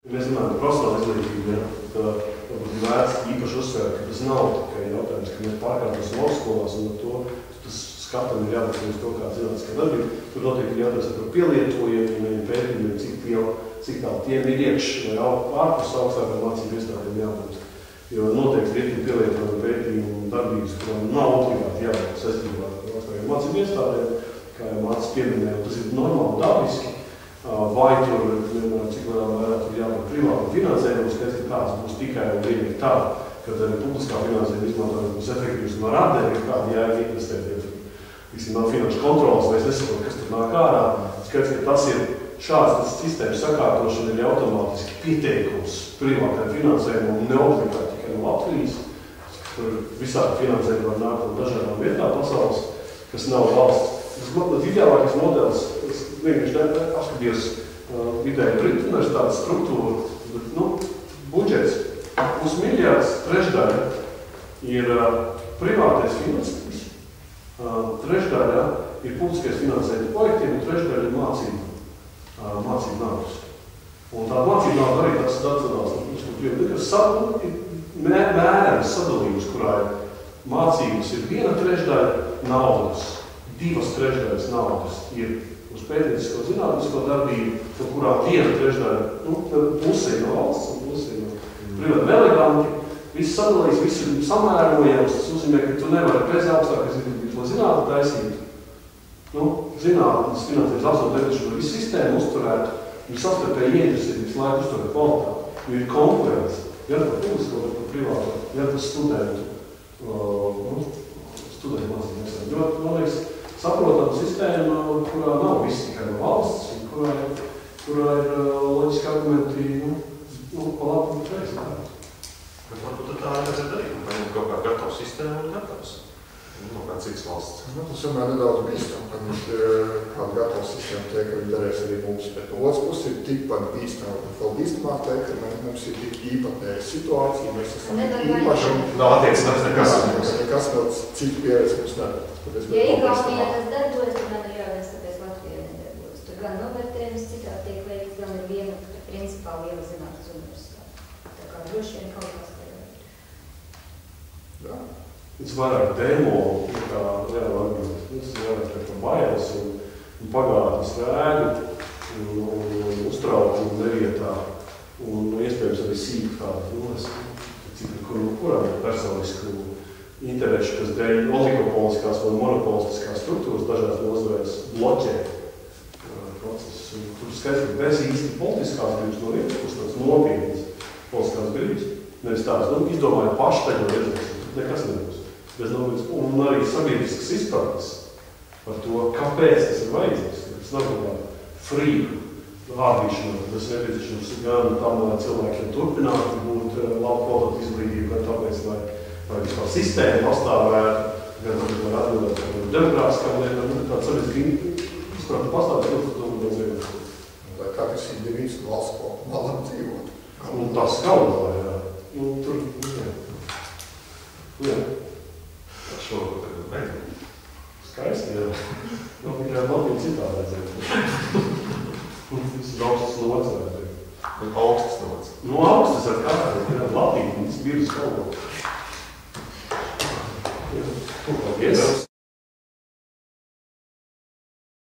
Mēs runājam par profesionālu izglītību, tad varbūt ir vērts īpaši uzsvērt, ka tas nav tikai jautājums, ka mēs pārkārtosim augstskolās un ar to tas skatam ir jābūt uz to, kā zinātniskā darbība. Tur noteikti ir jautājums par pielietojumiem, pētījumiem, cik tālu tiem ir iekš vai ārpus augstākām mācību iestādēm jābūt. Jo noteikti virkni pielietojumi pētījumu un darbības, kurām nav obligāti jābūt saistībā ar augstākām mācību iestādēm, kā jau mācības pieminēja, tas ir normāli dabiski. Vai tur, cik vairāk tur jābūt privātam finansējumam, skaidrs, ka tāds būs tikai un vienīgi tā, kad arī publiskā finansējuma izmantojums būs efektīvs un ar atdevi, kādi jāiet investēt. Ja nav finanšu kontrolas, vai es nesaprotu, kas tur nāk ārā. Skaidrs, ka tas ir šāds sistēmas sakārtošana ir automātiski pieteikums privātajam finansējumam un neobligāti tikai no Latvijas. Tur visādi finansējumi var nākt no dažādām vietām pasaules, kas nav valsts. Tas ideālākais modelis, es vienkārši apskatījos vidēji Britu universitātes struktūru, bet, budžets pusmiljards, trešdaļa ir privātais finansējums, trešdaļa ir publiskais finansējums projektiem un trešdaļa ir mācību naudas. Un tā mācību nauda arī tāds mērens sadalījums, kurā mācības ir 1/3 naudas. 2/3 naudas ir uz pētniecisko zinātnisko darbību, no kurām 1/3 pusē no valsts un pusē no privāta. Eleganti, viss sadalīs, viss ir samērojams, tas nozīmē, ka tu nevari bez augstākās izglītības, lai zinātni taisītu. Zinātnes finansējums absolūti nepieciešams, lai visu sistēmu uzturētu, ir savstarpēji ieinteresētības laiku uzturēt kvalitāti, jo ir konkurence, gan par publisko, gan par privātu, gan par studentu mācību. Jo, man liekas, saprotama sistēma, kurā nav viss tikai no valsts, un kurā ir loģiski argumenti, pa labu un kreisi. Bet varbūt tā nevajadzētu darīt, un paņemt kaut kā gatavu sistēmu un gatavs. No kā cits valsts. Tas vienmēr nedaudz bīstam, paņemt kādu gatavu sistēmu teikt, ka viņi darēs arī mums. Bet no otras puses ir tikpat bīstam, vēl bīstamāk teikt, ka mums ir tik īpatnēja situācija, mēs esam īpaši. Nav attiecinās nekas. Nekas vēl citu pieredzi mums nedara. Ja Igaunijā tas darbojas, tad man ir jāvies, tāpēc Latvijā nedarbojas. Tur gan novērtējums citādi tiek veikts, gan ir viena, principā liela zinātnes universitāte. Tā kā droši vien kaut kas Jā. Tas vairāk demo, kā reāli arguments. Tas vairāk par bailes un pagātnes rēgu un uztraukumu nevietā. Un iespējams arī sīk tādu, kurām ir personisku interešu, kas dēļ oligopoliskās vai monopolistiskās struktūras dažās nozarēs bloķē procesus. Tur skaidrs, ka bez īsti politiskās gribas no vienas puses tāds nopietnas politiskās gribas. Nevis tāds, izdomāju paši tagad redzēsim, tur nekas nebūs. Un arī sabiedriskas izpratnes par to, kāpēc tas ir vajadzīgs. Tas nav kaut kā frīku rādīšana, tas nepieciešams gan tam, lai cilvēkiem turpinātu būt labu kvalitātu izglītību, gan tāpēc, lai vispār sistēma pastāvētu, gan lai atbildētu par demokrātiskām lietām, tāda sabiedriska izpratne pastāvētu, to daudz vieglāk. Lai katrs indivīds valsts ko varam dzīvot. Un tas galvā, jā. Tur, jā. Šobrīd tagad vajag. Skaisti, jā. Tikai Latvija citā redzēt. Tas ir augstas nots redzēt. Augstas nots. Augstas ar kādu, jā, Latvija, tas bija uz kalvā. Jā, paldies.